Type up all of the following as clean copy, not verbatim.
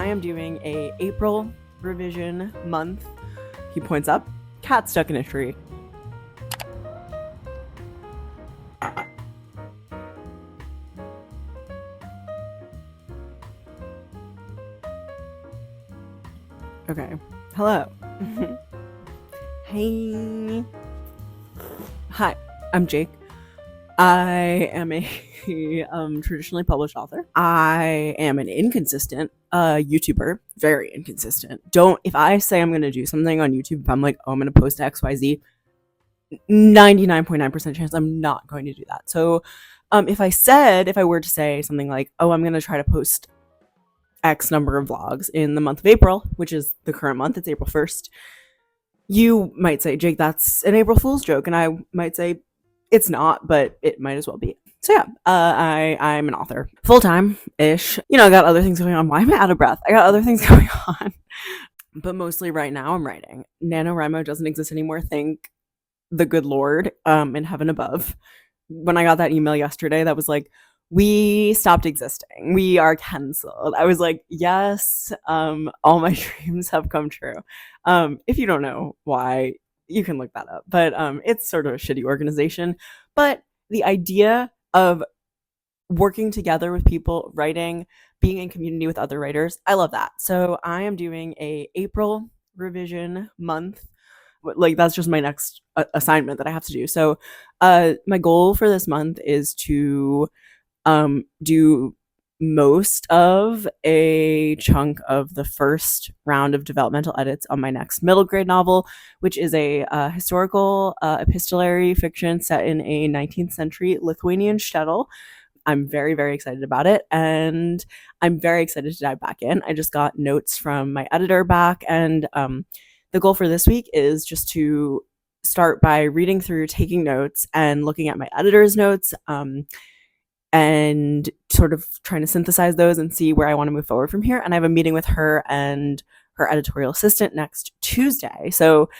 I am doing a April revision month. He points up, cat stuck in a tree. Okay, hello. Hey. Hi, I'm Jake. I am a traditionally published author. I am an inconsistent YouTuber, very inconsistent. If I say I'm going to do something on YouTube, if I'm like, oh, I'm going to post XYZ, 99.9% chance I'm not going to do that. So if I were to say something like, oh, I'm going to try to post X number of vlogs in the month of April, which is the current month, it's April 1st, you might say, Jake, that's an April Fool's joke. And I might say, it's not, but it might as well be. So yeah, I'm an author. Full-time-ish. I got other things going on. Why am I out of breath? I got other things going on. But mostly right now I'm writing. NaNoWriMo doesn't exist anymore. Thank the good Lord in heaven above. When I got that email yesterday that was like, we stopped existing. We are canceled. I was like, yes, all my dreams have come true. If you don't know why, you can look that up. But it's sort of a shitty organization. But the idea of working together with people, writing, being in community with other writers, I love that. So I am doing a April revision month. Like, that's just my next assignment that I have to do. So my goal for this month is to do most of a chunk of the first round of developmental edits on my next middle grade novel, which is a historical epistolary fiction set in a 19th century Lithuanian shtetl. I'm very, very excited about it, and I'm very excited to dive back in. I just got notes from my editor back, and the goal for this week is just to start by reading through, taking notes, and looking at my editor's notes, and sort of trying to synthesize those and see where I want to move forward from here. And I have a meeting with her and her editorial assistant next Tuesday. So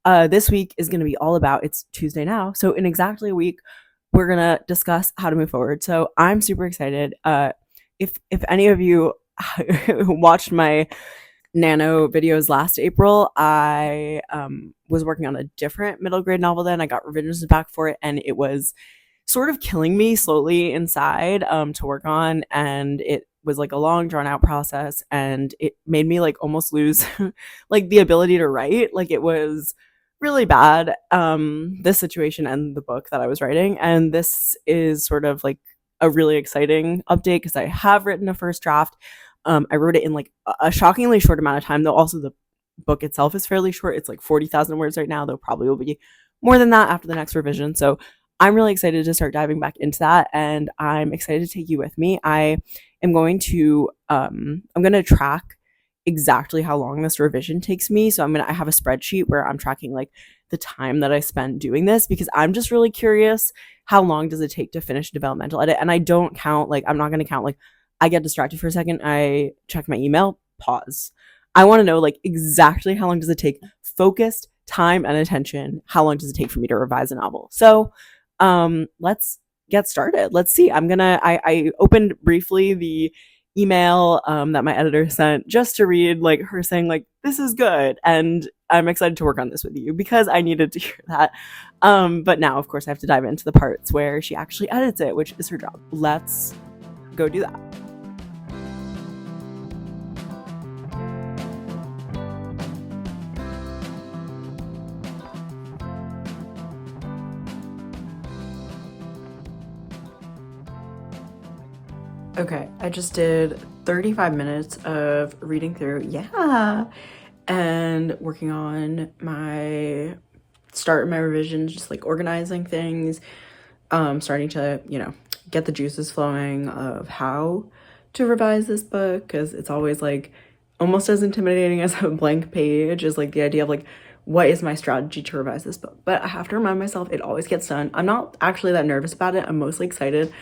this week is going to be all about, it's Tuesday now, so in exactly a week, we're going to discuss how to move forward. So I'm super excited. If any of you watched my Nano videos last April, I was working on a different middle grade novel then. I got revisions back for it, and it was sort of killing me slowly inside to work on, and it was like a long drawn out process, and it made me like almost lose like the ability to write. Like, it was really bad, this situation and the book that I was writing. And this is sort of like a really exciting update because I have written a first draft. I wrote it in like a shockingly short amount of time, though also the book itself is fairly short. It's like 40,000 words right now, though probably will be more than that after the next revision. So I'm really excited to start diving back into that, and I'm excited to take you with me. I am going to track exactly how long this revision takes me. So I have a spreadsheet where I'm tracking like the time that I spend doing this, because I'm just really curious, how long does it take to finish a developmental edit? And I don't count, like, I'm not going to count, like, I get distracted for a second, I check my email, pause. I want to know like exactly how long does it take, focused time and attention, how long does it take for me to revise a novel? So let's get started. Let's see. I opened briefly the email that my editor sent just to read like her saying like, this is good, and I'm excited to work on this with you because I needed to hear that. But now of course I have to dive into the parts where she actually edits it, which is her job. Let's go do that. Okay, I just did 35 minutes of reading through, and working on my revisions, just like organizing things, starting to, get the juices flowing of how to revise this book, because it's always like almost as intimidating as a blank page is like the idea of like, what is my strategy to revise this book? But I have to remind myself it always gets done. I'm not actually that nervous about it. I'm mostly excited.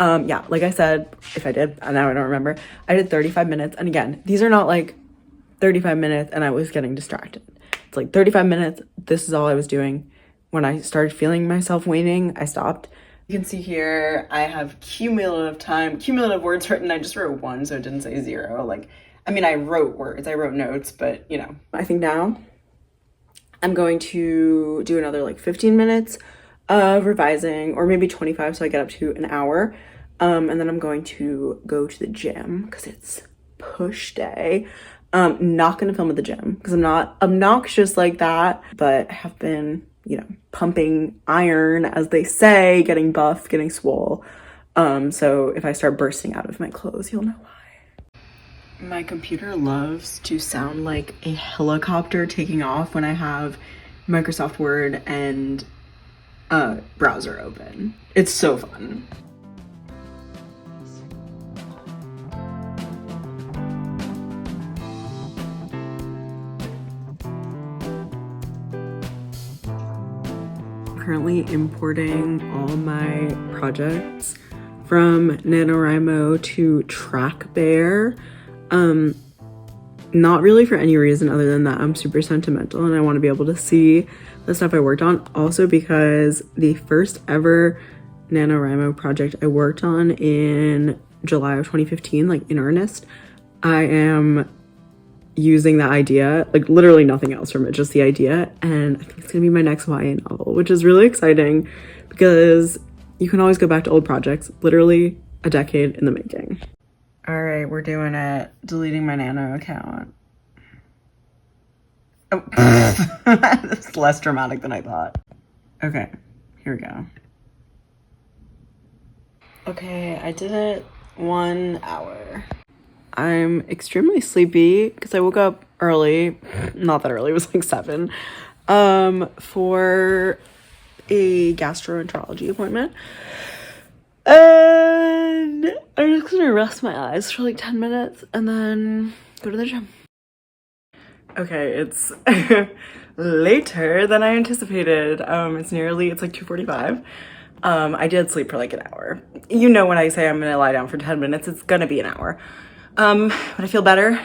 Yeah, like I said, if I did, and now I don't remember, I did 35 minutes. And again, these are not like 35 minutes and I was getting distracted. It's like 35 minutes. This is all I was doing. When I started feeling myself waning, I stopped. You can see here, I have cumulative words written. I just wrote 1, so it didn't say 0. Like, I mean, I wrote words, I wrote notes, but I think now I'm going to do another like 15 minutes of revising, or maybe 25, so I get up to an hour. And then I'm going to go to the gym because it's push day. Not gonna film at the gym because I'm not obnoxious like that, but have been, pumping iron, as they say, getting buff, getting swole. So if I start bursting out of my clothes, you'll know why. My computer loves to sound like a helicopter taking off when I have Microsoft Word and browser open. It's so fun. Currently importing all my projects from NaNoWriMo to TrackBear. Not really for any reason other than that I'm super sentimental and I want to be able to see the stuff I worked on. Also because the first ever NaNoWriMo project I worked on in July of 2015, like in earnest, I am using that idea, like literally nothing else from it, just the idea, and I think it's gonna be my next YA novel, which is really exciting because you can always go back to old projects, literally a decade in the making. All right, we're doing it. Deleting my Nano account. Oh, it's less dramatic than I thought. Okay, here we go. Okay, I did it 1 hour. I'm extremely sleepy because I woke up early, not that early, it was like 7, for a gastroenterology appointment. And I'm just gonna rest my eyes for like 10 minutes and then go to the gym. Okay, it's later than I anticipated. It's like 2:45. I did sleep for like an hour. When I say I'm gonna lie down for 10 minutes, it's gonna be an hour. But I feel better.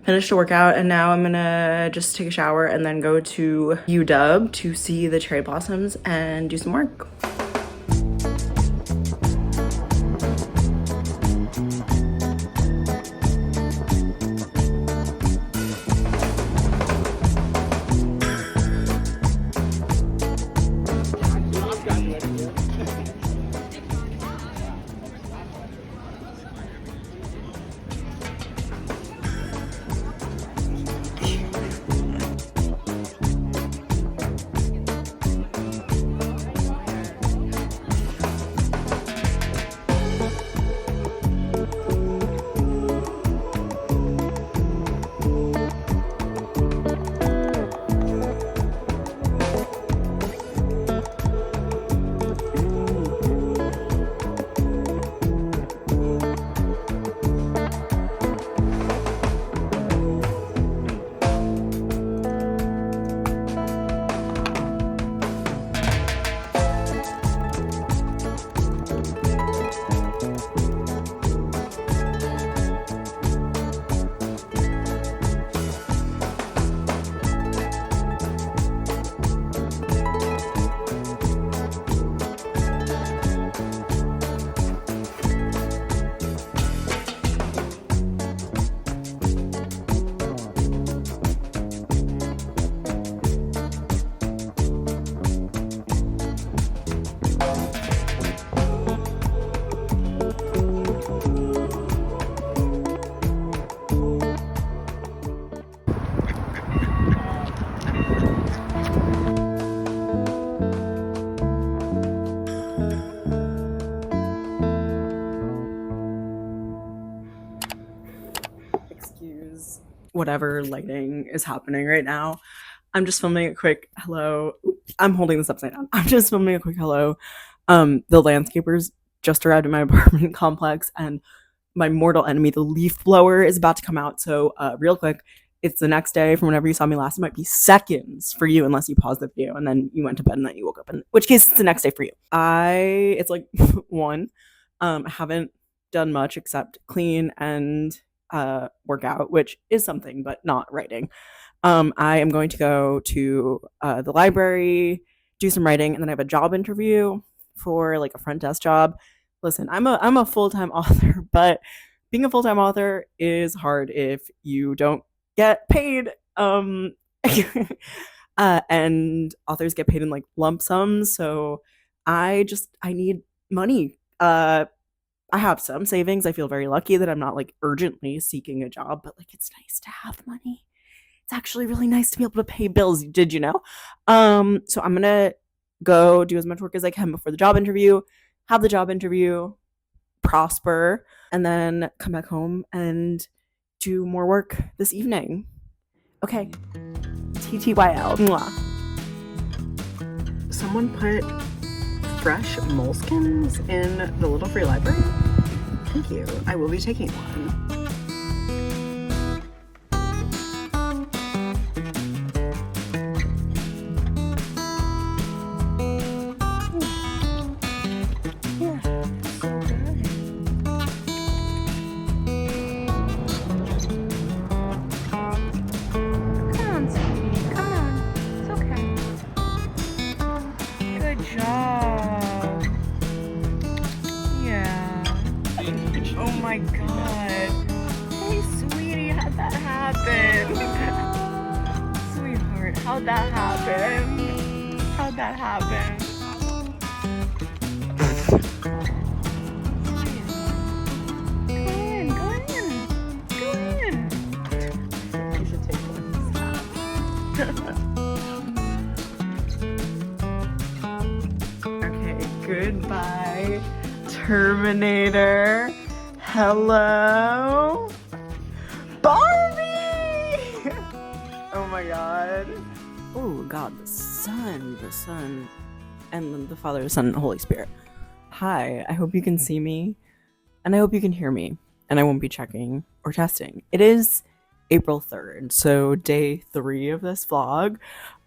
Finished a workout, and now I'm gonna just take a shower and then go to UW to see the cherry blossoms and do some work. Whatever lighting is happening right now. I'm just filming a quick hello. I'm holding this upside down. I'm just filming a quick hello. The landscapers just arrived at my apartment complex, and my mortal enemy, the leaf blower, is about to come out. So real quick, it's the next day from whenever you saw me last. It might be seconds for you unless you paused the video and then you went to bed and then you woke up, in which case it's the next day for you. It's like 1. I haven't done much except clean and workout, which is something, but not writing. I am going to go to the library, do some writing, and then I have a job interview for like a front desk job. Listen, I'm a full-time author, but being a full-time author is hard if you don't get paid. And authors get paid in like lump sums, so I need money. I have some savings. I feel very lucky that I'm not like urgently seeking a job, but like it's nice to have money. It's actually really nice to be able to pay bills. Did you know? So I'm gonna go do as much work as I can before the job interview, have the job interview, prosper, and then come back home and do more work this evening. Okay. TTYL. Mwah. Someone put fresh moleskins in the Little Free Library. Thank you. I will be taking one. Oh my god. Hey, sweetie, how'd that happen? Sweetheart, how'd that happen? How'd that happen? Go in. You should take one. Okay, goodbye, Terminator. Hello, Barbie! Oh my god. Oh god, the sun, and the Father, the Son, and the Holy Spirit. Hi, I hope you can see me, and I hope you can hear me, and I won't be checking or testing. It is April 3rd, so day 3 of this vlog.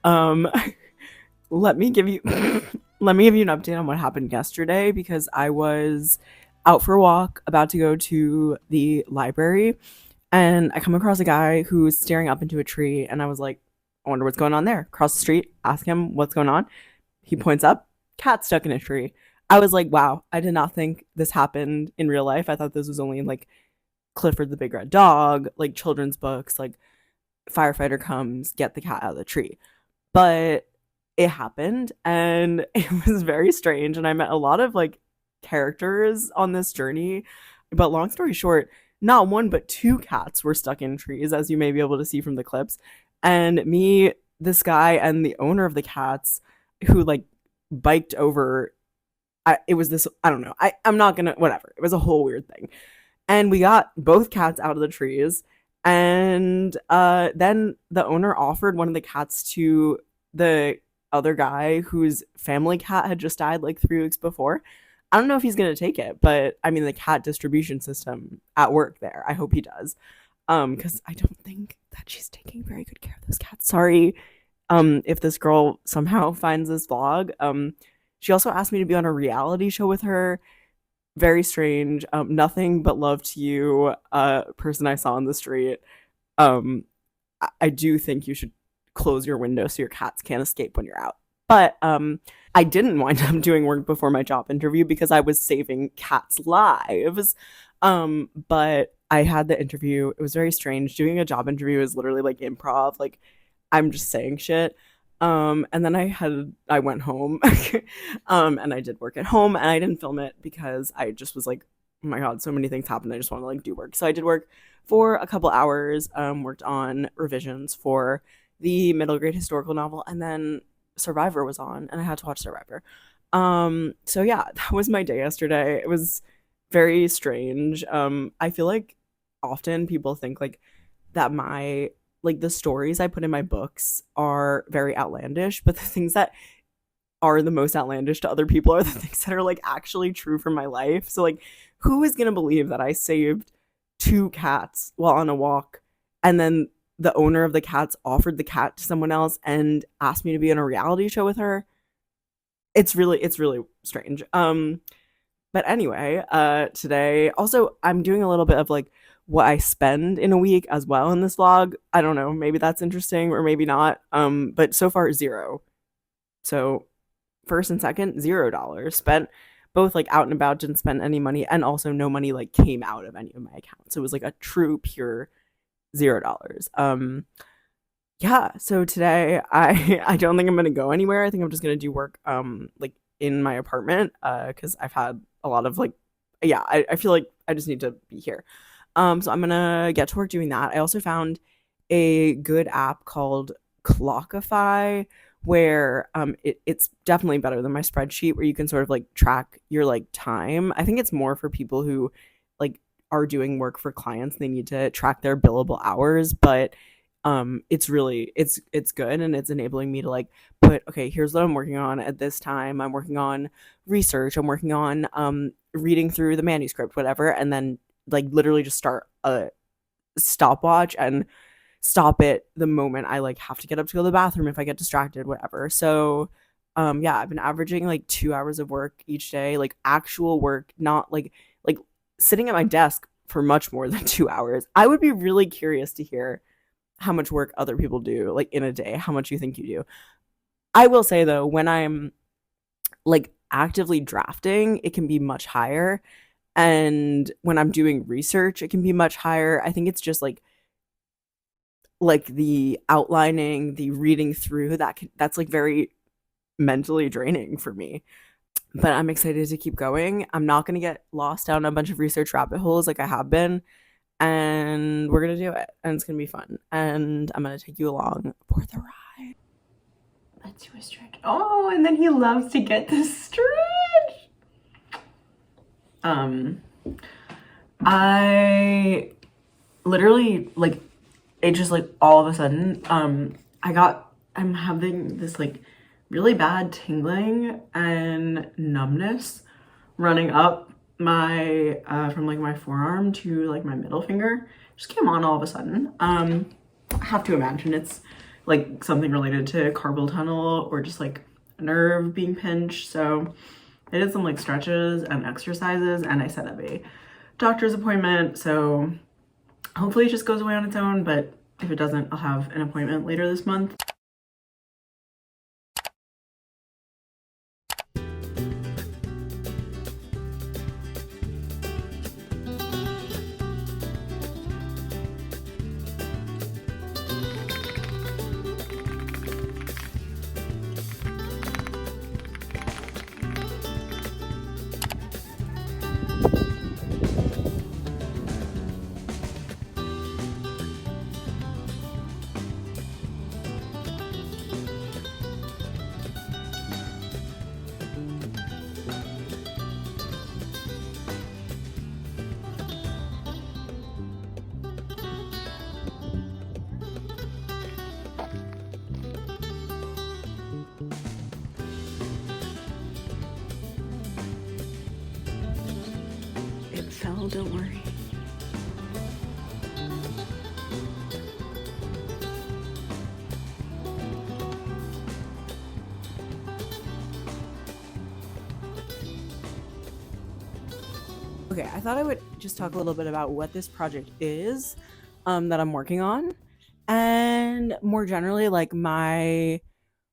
Let me give you an update on what happened yesterday, because I was out for a walk, about to go to the library, and I come across a guy who's staring up into a tree, and I was like, I wonder what's going on there. Cross the street, ask him what's going on. He points up, cat stuck in a tree. I was like, wow, I did not think this happened in real life. I thought this was only in like Clifford the Big Red Dog, like children's books, like firefighter comes, get the cat out of the tree. But it happened, and it was very strange, and I met a lot of like characters on this journey. But long story short, not one but 2 cats were stuck in trees, as you may be able to see from the clips. And me, this guy, and the owner of the cats, who like biked over, it was this, I don't know, I'm not gonna, whatever, it was a whole weird thing. And we got both cats out of the trees, and then the owner offered one of the cats to the other guy whose family cat had just died like 3 weeks before. I don't know if he's gonna take it, but I mean, the cat distribution system at work there, I hope he does, because I don't think that she's taking very good care of those cats. Sorry, if this girl somehow finds this vlog. She also asked me to be on a reality show with her. Very strange. Nothing but love to you, person I saw on the street. I do think you should close your window so your cats can't escape when you're out. But I didn't wind up doing work before my job interview because I was saving cats' lives. But I had the interview. It was very strange. Doing a job interview is literally like improv. Like, I'm just saying shit. And then I went home, and I did work at home, and I didn't film it because I just was like, oh my god, so many things happened. I just want to like do work. So I did work for a couple hours, worked on revisions for the middle grade historical novel, and then Survivor was on, and I had to watch Survivor. So yeah, that was my day yesterday. It was very strange. I feel like often people think like that the stories I put in my books are very outlandish, but the things that are the most outlandish to other people are the things that are like actually true for my life. So like, who is gonna believe that I saved 2 cats while on a walk, and then the owner of the cats offered the cat to someone else and asked me to be on a reality show with her? It's really strange. But anyway, today also I'm doing a little bit of like what I spend in a week as well in this vlog. I don't know, maybe that's interesting or maybe not. But so far 0. So first and second, $0 spent both like out and about, didn't spend any money, and also no money like came out of any of my accounts. So it was like a true pure $0. Yeah, so today I don't think I'm gonna go anywhere. I think I'm just gonna do work like in my apartment because I've had a lot of like yeah, I feel like I just need to be here. So I'm gonna get to work doing that. I also found a good app called Clockify where it's definitely better than my spreadsheet where you can sort of like track your like time. I think it's more for people who like are doing work for clients. They need to track their billable hours, but it's really it's good, and it's enabling me to like put, okay, here's what I'm working on at this time. I'm working on research, I'm working on reading through the manuscript, whatever, and then like literally just start a stopwatch and stop it the moment I like have to get up to go to the bathroom if I get distracted, whatever. So yeah, I've been averaging like 2 hours of work each day, like actual work, not like sitting at my desk for much more than 2 hours. I would be really curious to hear how much work other people do like in a day, how much you think you do. I will say though, when I'm like actively drafting, it can be much higher, and when I'm doing research, it can be much higher. I think it's just like the outlining, the reading through that's like very mentally draining for me. But I'm excited to keep going. I'm not going to get lost down a bunch of research rabbit holes like I have been, and we're going to do it, and it's going to be fun, and I'm going to take you along for the ride. Let's do a stretch. Oh, and then he loves to get the stretch. I literally like it just like all of a sudden I'm having this like really bad tingling and numbness running up my from like my forearm to like my middle finger. Just came on all of a sudden. I have to imagine it's like something related to carpal tunnel or just like a nerve being pinched. So I did some like stretches and exercises, and I set up a doctor's appointment. So hopefully it just goes away on its own, but if it doesn't, I'll have an appointment later this month. It fell, don't worry. Okay, I thought I would just talk a little bit about what this project is that I'm working on, and more generally, like my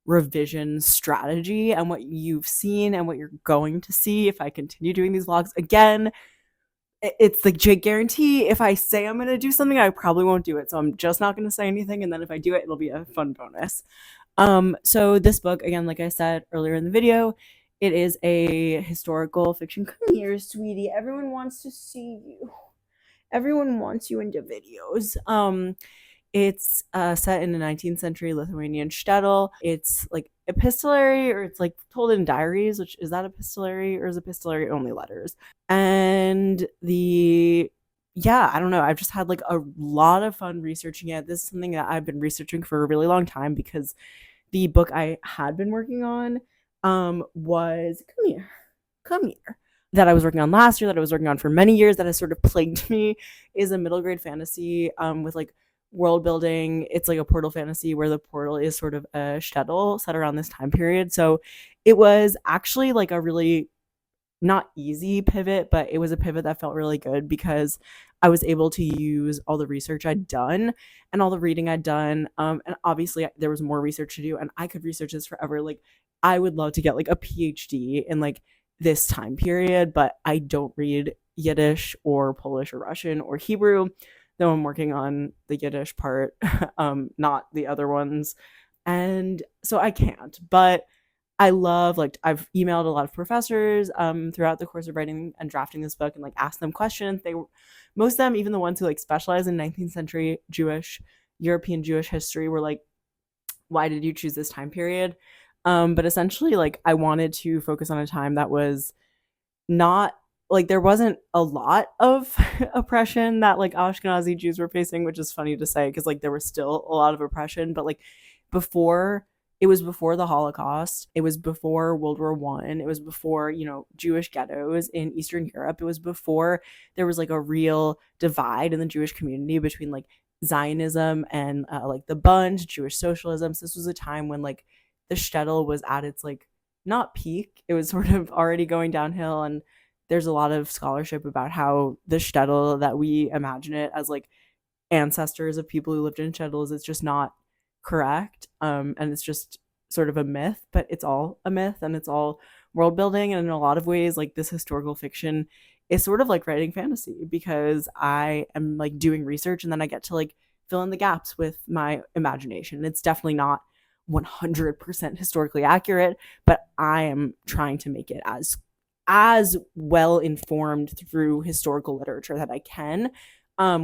revision strategy and what you've seen and what you're going to see if I continue doing these vlogs. Again, it's like Jake guarantee. If I say I'm going to do something, I probably won't do it. So I'm just not going to say anything. And then if I do it, it'll be a fun bonus. So this book, again, like I said earlier in the video, it is a historical fiction. Come here, sweetie. Everyone wants to see you. Everyone wants you into videos. It's set in a 19th century Lithuanian shtetl. It's like epistolary, or it's like told in diaries, which is that epistolary, or is epistolary only letters? And I don't know. I've just had like a lot of fun researching it. This is something that I've been researching for a really long time because the book I had been working on was come here, that I was working on last year, that I was working on for many years, that has sort of plagued me, is a middle grade fantasy with like world building. It's like a portal fantasy where the portal is sort of a shtetl set around this time period. So it was actually like a really not easy pivot, but it was a pivot that felt really good because I was able to use all the research I'd done and all the reading I'd done. And obviously there was more research to do, and I could research this forever. Like I would love to get like a PhD in like this time period, but I don't read Yiddish or Polish or Russian or Hebrew, though I'm working on the Yiddish part, not the other ones. And so I can't, but I love, like, I've emailed a lot of professors throughout the course of writing and drafting this book and like asked them questions. They were, most of them, even the ones who like specialize in 19th century European Jewish history, were like, why did you choose this time period? But essentially, like, I wanted to focus on a time that was not, like, there wasn't a lot of oppression that like Ashkenazi Jews were facing, which is funny to say because like there was still a lot of oppression, but like before, it was before the Holocaust, it was before World War I, it was before, you know, Jewish ghettos in Eastern Europe, it was before there was like a real divide in the Jewish community between like Zionism and like the Bund, Jewish socialism. So this was a time when like the shtetl was at its like not peak, it was sort of already going downhill. And there's a lot of scholarship about how the shtetl that we imagine it as like ancestors of people who lived in shtetls, it's just not correct. And it's just sort of a myth, but it's all a myth and it's all world building. And in a lot of ways, like, this historical fiction is sort of like writing fantasy because I am like doing research and then I get to like fill in the gaps with my imagination. It's definitely not 100% historically accurate, but I am trying to make it as well informed through historical literature that I can,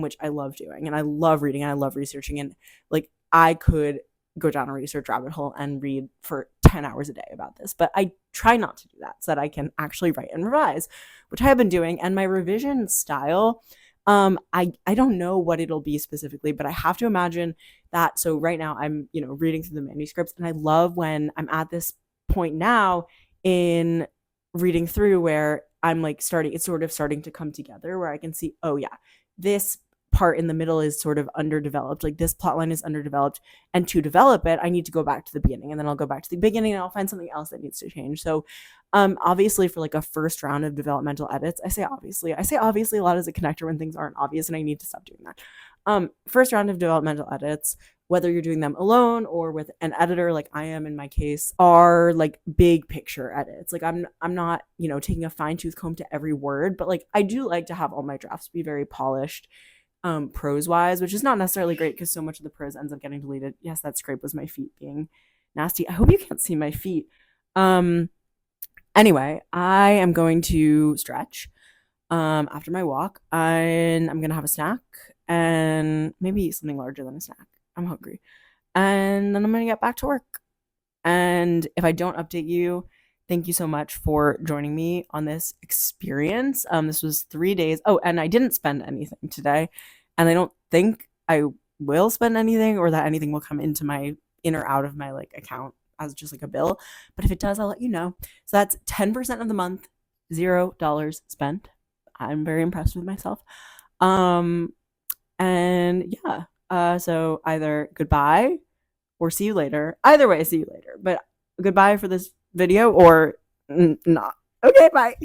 which I love doing and I love reading and I love researching. And like, I could go down a research rabbit hole and read for 10 hours a day about this, but I try not to do that so that I can actually write and revise, which I have been doing. And my revision style, I don't know what it'll be specifically, but I have to imagine that. So right now I'm, you know, reading through the manuscripts, and I love when I'm at this point now in reading through where I'm like it's sort of starting to come together, where I can see, oh yeah, this part in the middle is sort of underdeveloped, like this plotline is underdeveloped, and to develop it I need to go back to the beginning, and then I'll go back to the beginning and I'll find something else that needs to change. So obviously for like a first round of developmental edits, I say obviously a lot as a connector when things aren't obvious, and I need to stop doing that. First round of developmental edits, whether you're doing them alone or with an editor like I am in my case, are like big picture edits. Like I'm not, you know, taking a fine-tooth comb to every word, but like I do like to have all my drafts be very polished, prose wise, which is not necessarily great because so much of the prose ends up getting deleted. Yes, that scrape was my feet being nasty. I hope you can't see my feet. Anyway, I am going to stretch after my walk, and I'm gonna have a snack and maybe something larger than a snack. I'm hungry. And then I'm gonna get back to work. And if I don't update you, thank you so much for joining me on this experience. This was 3 days. Oh, and I didn't spend anything today, and I don't think I will spend anything, or that anything will come into my in or out of my like account as just like a bill. But if it does, I'll let you know. So that's 10% of the month, $0 spent. I'm very impressed with myself. And yeah, so either goodbye or see you later. Either way, see you later. But goodbye for this video, or not. Okay, bye.